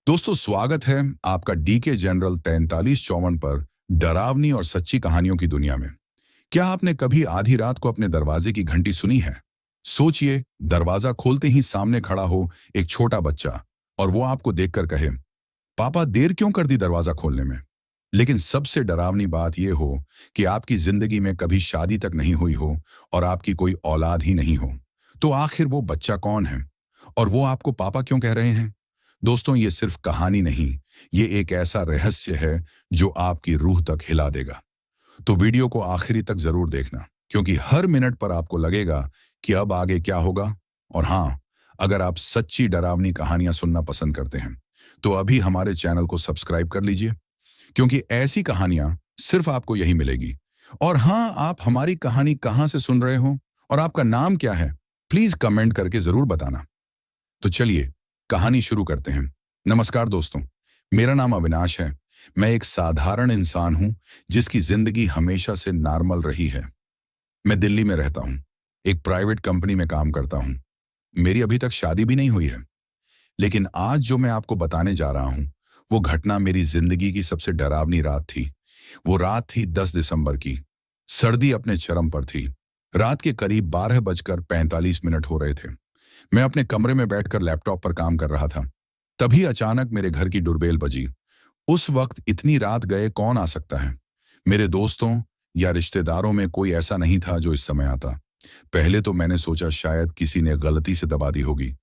दोस्तों, स्वागत है आपका डीके जनरल 4354 पर डरावनी और सच्ची कहानियों की दुनिया में। क्या आपने कभी आधी रात को अपने दरवाजे की घंटी सुनी है? सोचिए, दरवाजा खोलते ही सामने खड़ा हो एक छोटा बच्चा और वो आपको देखकर कहे, पापा देर क्यों कर दी दरवाजा खोलने में? लेकिन सबसे डरावनी बात यह हो कि आपकी जिंदगी में कभी शादी तक नहीं हुई हो और आपकी कोई औलाद ही नहीं हो। तो आखिर वो बच्चा कौन है और वो आपको पापा क्यों कह रहे हैं? दोस्तों, ये सिर्फ कहानी नहीं, ये एक ऐसा रहस्य है जो आपकी रूह तक हिला देगा। तो वीडियो को आखिरी तक जरूर देखना, क्योंकि हर मिनट पर आपको लगेगा कि अब आगे क्या होगा। और हाँ, अगर आप सच्ची डरावनी कहानियां सुनना पसंद करते हैं तो अभी हमारे चैनल को सब्सक्राइब कर लीजिए, क्योंकि ऐसी कहानियां सिर्फ आपको यही मिलेगी। और हाँ, आप हमारी कहानी कहां से सुन रहे हो और आपका नाम क्या है, प्लीज कमेंट करके जरूर बताना। तो चलिए कहानी शुरू करते हैं। नमस्कार दोस्तों, मेरा नाम अविनाश है। मैं एक साधारण इंसान हूं जिसकी जिंदगी हमेशा से नॉर्मल रही है। मैं दिल्ली में रहता हूं, एक प्राइवेट कंपनी में काम करता हूं। मेरी अभी तक शादी भी नहीं हुई है। लेकिन आज जो मैं आपको बताने जा रहा हूं, वो घटना मेरी जिंदगी की सबसे डरावनी रात थी। वो रात थी 10 दिसंबर की। सर्दी अपने चरम पर थी। रात के करीब 12:45 हो रहे थे। मैं अपने कमरे में बैठकर लैपटॉप पर काम कर रहा था। तभी अचानक मेरे घर की डोरबेल बजी। उस वक्त इतनी रात गए कौन आ सकता है? मेरे दोस्तों या रिश्तेदारों में कोई ऐसा नहीं था जो इस समय आता। पहले तो मैंने सोचा शायद किसी ने गलती से दबा दी होगी,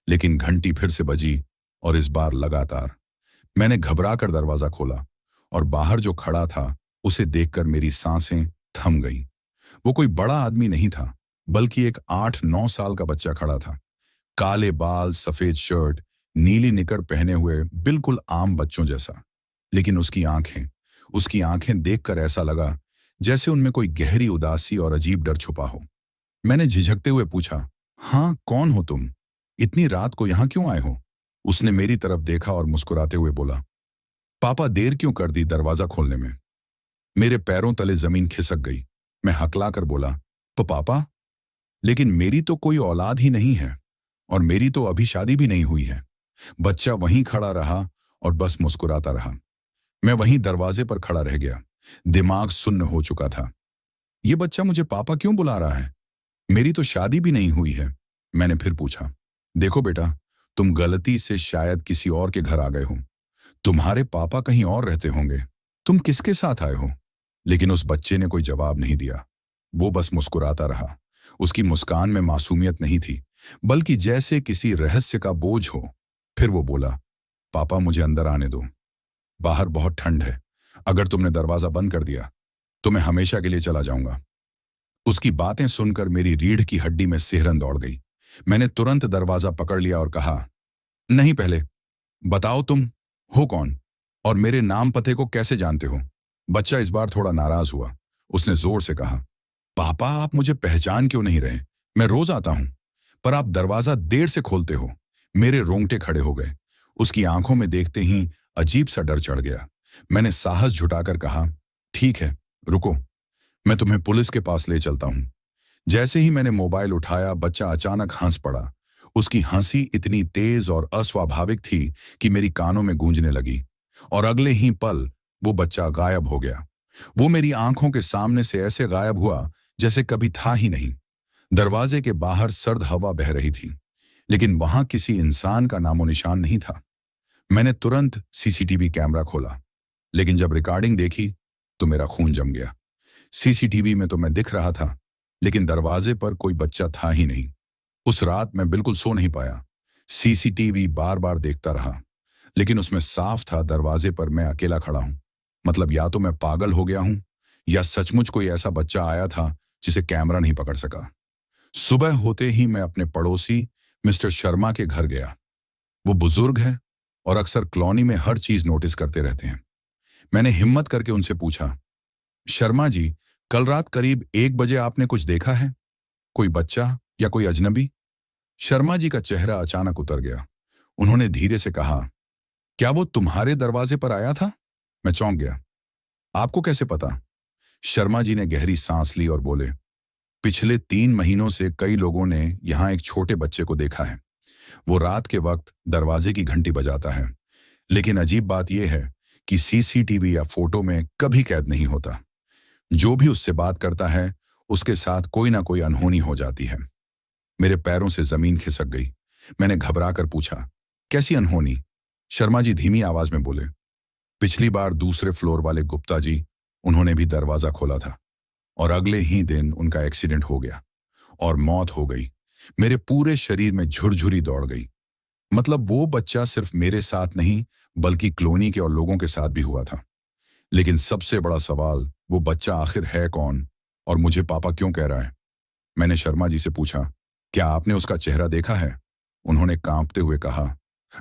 लेकिन घंटी फिर से बजी और इस बार लगातार। मैंने घबरा कर दरवाजा खोला और बाहर जो खड़ा था उसे देखकर मेरी सांसें थम गईं। वो कोई बड़ा आदमी नहीं था, बल्कि एक 8-9 साल का बच्चा खड़ा था। काले बाल, सफेद शर्ट, नीली निकर पहने हुए, बिल्कुल आम बच्चों जैसा। लेकिन उसकी आंखें देखकर ऐसा लगा जैसे उनमें कोई गहरी उदासी और अजीब डर छुपा हो। मैंने झिझकते हुए पूछा, हाँ, कौन हो तुम? इतनी रात को यहाँ क्यों आए हो? उसने मेरी तरफ देखा और मुस्कुराते हुए बोला, पापा देर क्यों कर दी दरवाजा खोलने में? मेरे पैरों तले जमीन खिसक गई। मैं हकलाकर बोला, पापा, लेकिन मेरी तो कोई औलाद ही नहीं है और मेरी तो अभी शादी भी नहीं हुई है। बच्चा वहीं खड़ा रहा और बस मुस्कुराता रहा। मैं वहीं दरवाजे पर खड़ा रह गया। दिमाग सुन्न हो चुका था। ये बच्चा मुझे पापा क्यों बुला रहा है? मेरी तो शादी भी नहीं हुई है। मैंने फिर पूछा, देखो बेटा, तुम गलती से शायद किसी और के घर आ गए हो। तुम्हारे पापा कहीं और रहते होंगे। तुम किसके साथ आए हो? लेकिन उस बच्चे ने कोई जवाब नहीं दिया। वो बस मुस्कुराता रहा। उसकी मुस्कान में मासूमियत नहीं थी, बल्कि जैसे किसी रहस्य का बोझ हो। फिर वो बोला, पापा मुझे अंदर आने दो। बाहर बहुत ठंड है। अगर तुमने दरवाजा बंद कर दिया तो मैं हमेशा के लिए चला जाऊंगा। उसकी बातें सुनकर मेरी रीढ़ की हड्डी में सिहरन दौड़ गई। मैंने तुरंत दरवाजा पकड़ लिया और कहा, नहीं, पहले बताओ तुम हो कौन और मेरे नाम पते को कैसे जानते हो? बच्चा इस बार थोड़ा नाराज हुआ। उसने जोर से कहा, पापा आप मुझे पहचान क्यों नहीं रहे? मैं रोज आता हूं, पर आप दरवाजा देर से खोलते हो। मेरे रोंगटे खड़े हो गए। उसकी आंखों में देखते ही अजीब सा डर चढ़ गया। मैंने साहस जुटाकर कहा, ठीक है, रुको, मैं तुम्हें पुलिस के पास ले चलता हूं। जैसे ही मैंने मोबाइल उठाया, बच्चा अचानक हंस पड़ा। उसकी हंसी इतनी तेज और अस्वाभाविक थी कि मेरी कानों में गूंजने लगी, और अगले ही पल वो बच्चा गायब हो गया। वो मेरी आंखों के सामने से ऐसे गायब हुआ जैसे कभी था ही नहीं। दरवाजे के बाहर सर्द हवा बह रही थी, लेकिन वहां किसी इंसान का नामो निशान नहीं था। मैंने तुरंत सीसीटीवी कैमरा खोला, लेकिन जब रिकॉर्डिंग देखी तो मेरा खून जम गया। सीसीटीवी में तो मैं दिख रहा था, लेकिन दरवाजे पर कोई बच्चा था ही नहीं। उस रात मैं बिल्कुल सो नहीं पाया। सीसीटीवी बार बार देखता रहा, लेकिन उसमें साफ था दरवाजे पर मैं अकेला खड़ा हूं। मतलब या तो मैं पागल हो गया हूं या सचमुच कोई ऐसा बच्चा आया था जिसे कैमरा नहीं पकड़ सका। सुबह होते ही मैं अपने पड़ोसी मिस्टर शर्मा के घर गया। वो बुजुर्ग है और अक्सर कॉलोनी में हर चीज नोटिस करते रहते हैं। मैंने हिम्मत करके उनसे पूछा, शर्मा जी, कल रात करीब 1 बजे आपने कुछ देखा है? कोई बच्चा या कोई अजनबी? शर्मा जी का चेहरा अचानक उतर गया। उन्होंने धीरे से कहा, क्या वो तुम्हारे दरवाजे पर आया था? मैं चौंक गया। आपको कैसे पता? शर्मा जी ने गहरी सांस ली और बोले, पिछले 3 महीनों से कई लोगों ने यहाँ एक छोटे बच्चे को देखा है। वो रात के वक्त दरवाजे की घंटी बजाता है, लेकिन अजीब बात यह है कि सीसीटीवी या फोटो में कभी कैद नहीं होता। जो भी उससे बात करता है उसके साथ कोई ना कोई अनहोनी हो जाती है। मेरे पैरों से जमीन खिसक गई। मैंने घबरा कर पूछा, कैसी अनहोनी? शर्मा जी धीमी आवाज में बोले, पिछली बार दूसरे फ्लोर वाले गुप्ता जी, उन्होंने भी दरवाजा खोला था और अगले ही दिन उनका एक्सीडेंट हो गया और मौत हो गई। मेरे पूरे शरीर में झुरझुरी दौड़ गई। मतलब वो बच्चा सिर्फ मेरे साथ नहीं बल्कि कॉलोनी के और लोगों के साथ भी हुआ था। लेकिन सबसे बड़ा सवाल, वो बच्चा आखिर है कौन और मुझे पापा क्यों कह रहा है? मैंने शर्मा जी से पूछा, क्या आपने उसका चेहरा देखा है? उन्होंने कांपते हुए कहा,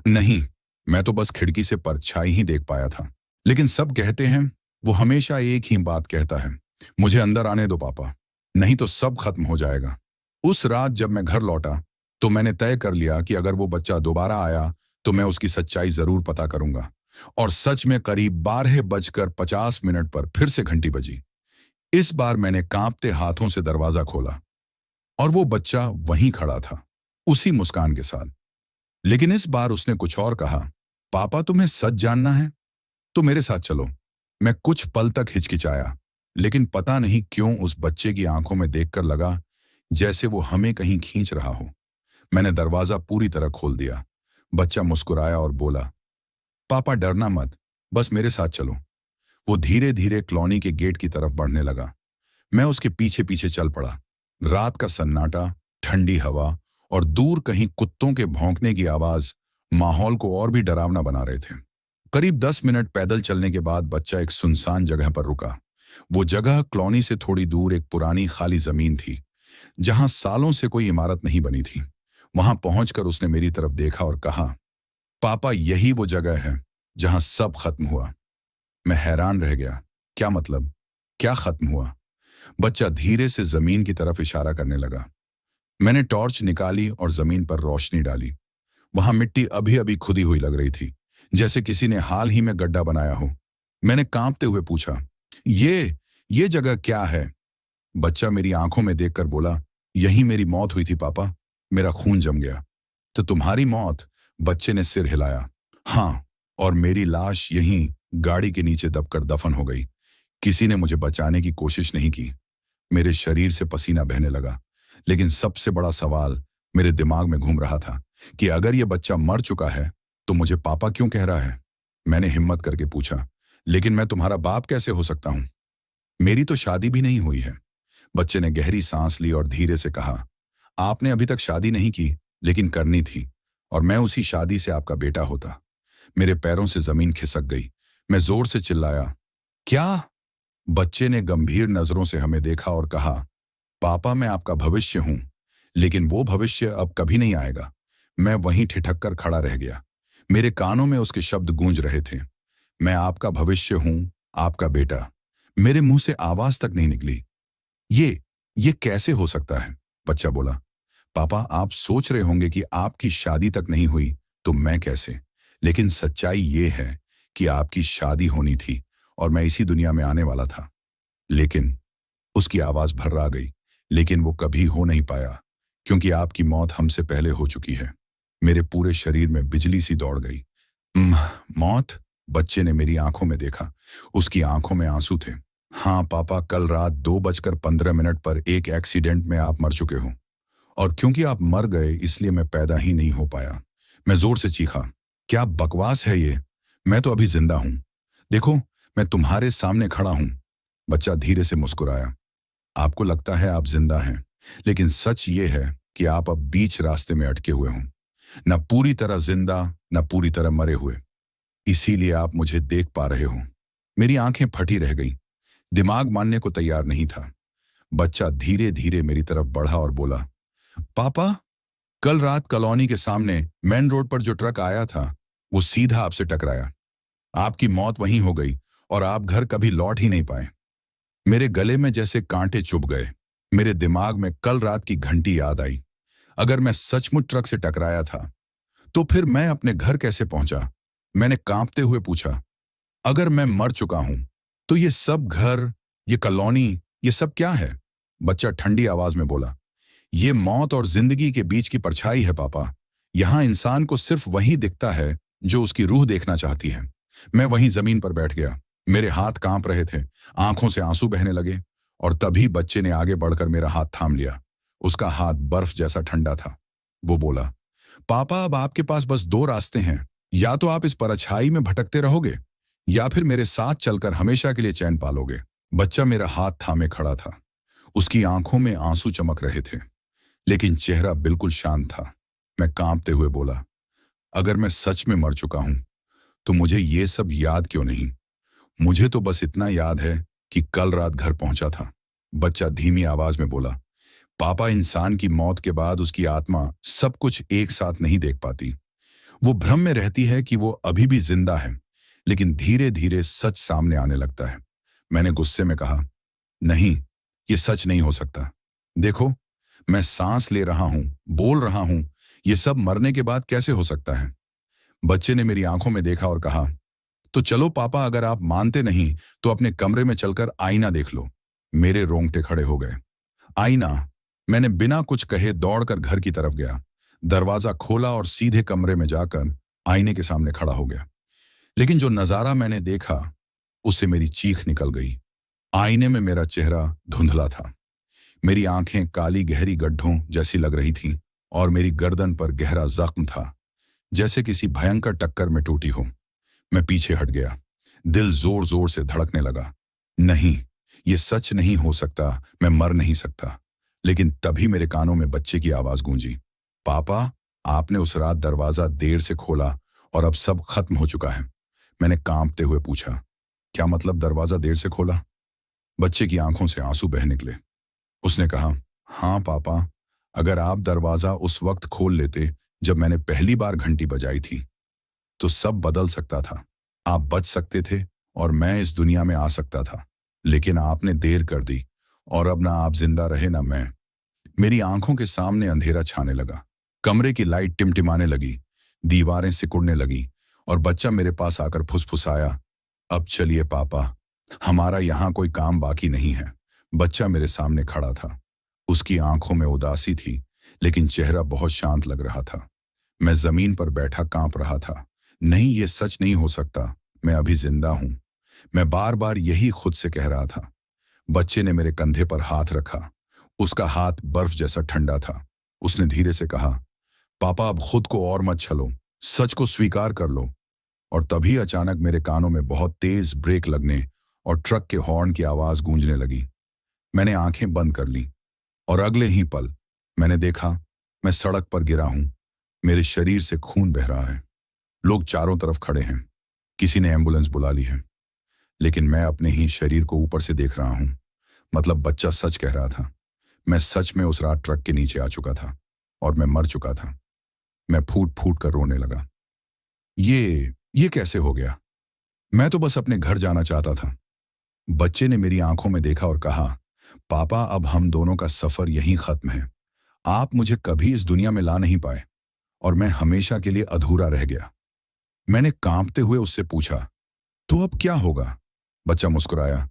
नहीं, मैं तो बस खिड़की से परछाई ही देख पाया था। लेकिन सब कहते हैं वो हमेशा एक ही बात कहता है, मुझे अंदर आने दो पापा, नहीं तो सब खत्म हो जाएगा। उस रात जब मैं घर लौटा तो मैंने तय कर लिया कि अगर वो बच्चा दोबारा आया तो मैं उसकी सच्चाई जरूर पता करूंगा। और सच में करीब 12:50 पर फिर से घंटी बजी। इस बार मैंने कांपते हाथों से दरवाजा खोला और वो बच्चा वहीं खड़ा था, उसी मुस्कान के साथ। लेकिन इस बार उसने कुछ और कहा, पापा तुम्हें सच जानना है तो मेरे साथ चलो। मैं कुछ पल तक हिचकिचाया, लेकिन पता नहीं क्यों उस बच्चे की आंखों में देखकर लगा जैसे वो हमें कहीं खींच रहा हो। मैंने दरवाजा पूरी तरह खोल दिया। बच्चा मुस्कुराया और बोला, पापा डरना मत, बस मेरे साथ चलो। वो धीरे धीरे कॉलोनी के गेट की तरफ बढ़ने लगा। मैं उसके पीछे पीछे चल पड़ा। रात का सन्नाटा, ठंडी हवा और दूर कहीं कुत्तों के भौंकने की आवाज माहौल को और भी डरावना बना रहे थे। करीब 10 मिनट पैदल चलने के बाद बच्चा एक सुनसान जगह पर रुका। वो जगह कॉलोनी से थोड़ी दूर एक पुरानी खाली जमीन थी, जहां सालों से कोई इमारत नहीं बनी थी। वहां पहुंचकर उसने मेरी तरफ देखा और कहा, पापा यही वो जगह है जहां सब खत्म हुआ। मैं हैरान रह गया, क्या मतलब, क्या खत्म हुआ? बच्चा धीरे से जमीन की तरफ इशारा करने लगा। मैंने टॉर्च निकाली और जमीन पर रोशनी डाली। वहां मिट्टी अभी अभी खुदी हुई लग रही थी, जैसे किसी ने हाल ही में गड्ढा बनाया हो। मैंने कांपते हुए पूछा, ये जगह क्या है? बच्चा मेरी आंखों में देखकर बोला, यही मेरी मौत हुई थी पापा, मेरा खून जम गया। तो तुम्हारी मौत? बच्चे ने सिर हिलाया। हाँ, और मेरी लाश यहीं गाड़ी के नीचे दबकर दफन हो गई। किसी ने मुझे बचाने की कोशिश नहीं की। मेरे शरीर से पसीना बहने लगा। लेकिन सबसे बड़ा सवाल मेरे दिमाग में घूम रहा था कि अगर यह बच्चा मर चुका है तो मुझे पापा क्यों कह रहा है? मैंने हिम्मत करके पूछा, लेकिन मैं तुम्हारा बाप कैसे हो सकता हूं? मेरी तो शादी भी नहीं हुई है। बच्चे ने गहरी सांस ली और धीरे से कहा, आपने अभी तक शादी नहीं की, लेकिन करनी थी, और मैं उसी शादी से आपका बेटा होता। मेरे पैरों से जमीन खिसक गई। मैं जोर से चिल्लाया, क्या? बच्चे ने गंभीर नजरों से हमें देखा और कहा, पापा मैं आपका भविष्य हूं, लेकिन वो भविष्य अब कभी नहीं आएगा। मैं वहीं ठिठक कर खड़ा रह गया। मेरे कानों में उसके शब्द गूंज रहे थे, मैं आपका भविष्य हूं, आपका बेटा। मेरे मुंह से आवाज तक नहीं निकली। ये कैसे हो सकता है? बच्चा बोला, पापा आप सोच रहे होंगे कि आपकी शादी तक नहीं हुई तो मैं कैसे, लेकिन सच्चाई ये है कि आपकी शादी होनी थी और मैं इसी दुनिया में आने वाला था। लेकिन उसकी आवाज भर्रा गई, लेकिन वो कभी हो नहीं पाया, क्योंकि आपकी मौत हमसे पहले हो चुकी है। मेरे पूरे शरीर में बिजली सी दौड़ गई। मौत? बच्चे ने मेरी आंखों में देखा। उसकी आंखों में आंसू थे। हाँ पापा, कल रात 2:15 पर एक एक्सीडेंट में आप मर चुके हो, और क्योंकि आप मर गए इसलिए मैं पैदा ही नहीं हो पाया। मैं जोर से चीखा, क्या बकवास है ये? मैं तो अभी जिंदा हूं। देखो, मैं तुम्हारे सामने खड़ा हूं। बच्चा धीरे से मुस्कुराया। आपको लगता है आप जिंदा हैं, लेकिन सच ये है कि आप अब बीच रास्ते में अटके हुए हो, न पूरी तरह जिंदा न पूरी तरह मरे हुए। इसीलिए आप मुझे देख पा रहे हो। मेरी आंखें फटी रह गईं। दिमाग मानने को तैयार नहीं था। बच्चा धीरे धीरे मेरी तरफ बढ़ा और बोला, पापा कल रात कॉलोनी के सामने मेन रोड पर जो ट्रक आया था वो सीधा आपसे टकराया। आपकी मौत वहीं हो गई और आप घर कभी लौट ही नहीं पाए। मेरे गले में जैसे कांटे चुभ गए। मेरे दिमाग में कल रात की घंटी याद आई। अगर मैं सचमुच ट्रक से टकराया था तो फिर मैं अपने घर कैसे पहुंचा? मैंने कांपते हुए पूछा, अगर मैं मर चुका हूं तो ये सब घर, ये कॉलोनी, ये सब क्या है? बच्चा ठंडी आवाज में बोला, ये मौत और जिंदगी के बीच की परछाई है पापा। यहां इंसान को सिर्फ वही दिखता है जो उसकी रूह देखना चाहती है। मैं वहीं जमीन पर बैठ गया। मेरे हाथ कांप रहे थे, आंखों से आंसू बहने लगे, और तभी बच्चे ने आगे बढ़कर मेरा हाथ थाम लिया। उसका हाथ बर्फ जैसा ठंडा था। वो बोला, पापा, अब आपके पास बस दो रास्ते हैं। या तो आप इस परछाई में भटकते रहोगे, या फिर मेरे साथ चलकर हमेशा के लिए चैन पालोगे। बच्चा मेरा हाथ थामे खड़ा था। उसकी आंखों में आंसू चमक रहे थे, लेकिन चेहरा बिल्कुल शांत था। मैं कांपते हुए बोला, अगर मैं सच में मर चुका हूं, तो मुझे ये सब याद क्यों नहीं? मुझे तो बस इतना याद है कि कल रात घर पहुंचा था। बच्चा धीमी आवाज में बोला, पापा, इंसान की मौत के बाद उसकी आत्मा सब कुछ एक साथ नहीं देख पाती। वो भ्रम में रहती है कि वो अभी भी जिंदा है, लेकिन धीरे धीरे सच सामने आने लगता है। मैंने गुस्से में कहा, नहीं, ये सच नहीं हो सकता। देखो, मैं सांस ले रहा हूं, बोल रहा हूं, ये सब मरने के बाद कैसे हो सकता है? बच्चे ने मेरी आंखों में देखा और कहा, तो चलो पापा, अगर आप मानते नहीं तो अपने कमरे में चलकर आईना देख लो। मेरे रोंगटे खड़े हो गए। आईना? मैंने बिना कुछ कहे दौड़कर घर की तरफ गया, दरवाजा खोला और सीधे कमरे में जाकर आईने के सामने खड़ा हो गया। लेकिन जो नजारा मैंने देखा, उससे मेरी चीख निकल गई। आईने में मेरा चेहरा धुंधला था। मेरी आंखें काली गहरी गड्ढों जैसी लग रही थीं, और मेरी गर्दन पर गहरा जख्म था, जैसे किसी भयंकर टक्कर में टूटी हो। मैं पीछे हट गया। दिल जोर जोर से धड़कने लगा। नहीं, ये सच नहीं हो सकता, मैं मर नहीं सकता। लेकिन तभी मेरे कानों में बच्चे की आवाज गूंजी, पापा, आपने उस रात दरवाजा देर से खोला और अब सब खत्म हो चुका है। मैंने कांपते हुए पूछा, क्या मतलब दरवाजा देर से खोला? बच्चे की आंखों से आंसू बह निकले। उसने कहा, हाँ पापा, अगर आप दरवाजा उस वक्त खोल लेते जब मैंने पहली बार घंटी बजाई थी, तो सब बदल सकता था। आप बच सकते थे और मैं इस दुनिया में आ सकता था। लेकिन आपने देर कर दी, और अब ना आप जिंदा रहे ना मैं। मेरी आंखों के सामने अंधेरा छाने लगा। कमरे की लाइट टिमटिमाने लगी, दीवारें सिकुड़ने लगी, और बच्चा मेरे पास आकर फुसफुसाया, अब चलिए पापा, हमारा यहाँ कोई काम बाकी नहीं है। बच्चा मेरे सामने खड़ा था। उसकी आंखों में उदासी थी, लेकिन चेहरा बहुत शांत लग रहा था। मैं जमीन पर बैठा कांप रहा था। नहीं, ये सच नहीं हो सकता, मैं अभी जिंदा हूं। मैं बार बार यही खुद से कह रहा था। बच्चे ने मेरे कंधे पर हाथ रखा। उसका हाथ बर्फ जैसा ठंडा था। उसने धीरे से कहा, पापा, अब खुद को और मत छलो, सच को स्वीकार कर लो। और तभी अचानक मेरे कानों में बहुत तेज ब्रेक लगने और ट्रक के हॉर्न की आवाज गूंजने लगी। मैंने आंखें बंद कर ली, और अगले ही पल मैंने देखा, मैं सड़क पर गिरा हूं। मेरे शरीर से खून बह रहा है। लोग चारों तरफ खड़े हैं। किसी ने एम्बुलेंस बुला ली है, लेकिन मैं अपने ही शरीर को ऊपर से देख रहा हूं। मतलब बच्चा सच कह रहा था। मैं सच में उस रात ट्रक के नीचे आ चुका था, और मैं मर चुका था। मैं फूट फूट कर रोने लगा। ये कैसे हो गया? मैं तो बस अपने घर जाना चाहता था। बच्चे ने मेरी आंखों में देखा और कहा, पापा, अब हम दोनों का सफर यहीं खत्म है। आप मुझे कभी इस दुनिया में ला नहीं पाए, और मैं हमेशा के लिए अधूरा रह गया। मैंने कांपते हुए उससे पूछा, तो अब क्या होगा? बच्चा मुस्कुराया,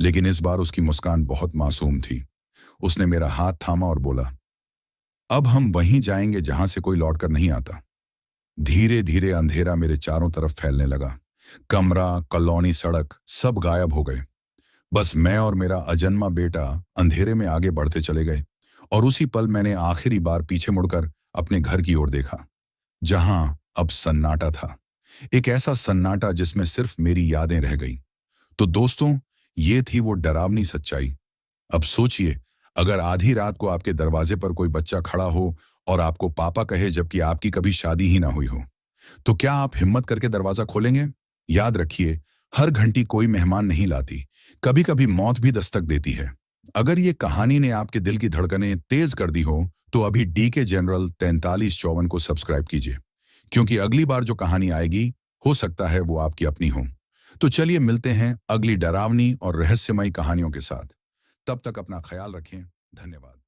लेकिन इस बार उसकी मुस्कान बहुत मासूम थी। उसने मेरा हाथ थामा और बोला, अब हम वहीं जाएंगे जहां से कोई लौटकर नहीं आता। धीरे धीरे अंधेरा मेरे चारों तरफ फैलने लगा। कमरा, कॉलोनी, सड़क सब गायब हो गए। बस मैं और मेरा अजन्मा बेटा अंधेरे में आगे बढ़ते चले गए। और उसी पल मैंने आखिरी बार पीछे मुड़कर अपने घर की ओर देखा, जहां अब सन्नाटा था। एक ऐसा सन्नाटा जिसमें सिर्फ मेरी यादें रह गईं। तो दोस्तों, ये थी वो डरावनी सच्चाई। अब सोचिए, अगर आधी रात को आपके दरवाजे पर कोई बच्चा खड़ा हो और आपको पापा कहे, जबकि आपकी कभी शादी ही ना हुई हो, तो क्या आप हिम्मत करके दरवाजा खोलेंगे? याद रखिए, हर घंटी कोई मेहमान नहीं लाती, कभी कभी मौत भी दस्तक देती है। अगर ये कहानी ने आपके दिल की धड़कनें तेज कर दी हो, तो अभी डीके जनरल 4354 को सब्सक्राइब कीजिए, क्योंकि अगली बार जो कहानी आएगी, हो सकता है वो आपकी अपनी हो। तो चलिए मिलते हैं अगली डरावनी और रहस्यमयी कहानियों के साथ। तब तक अपना ख्याल रखें। धन्यवाद।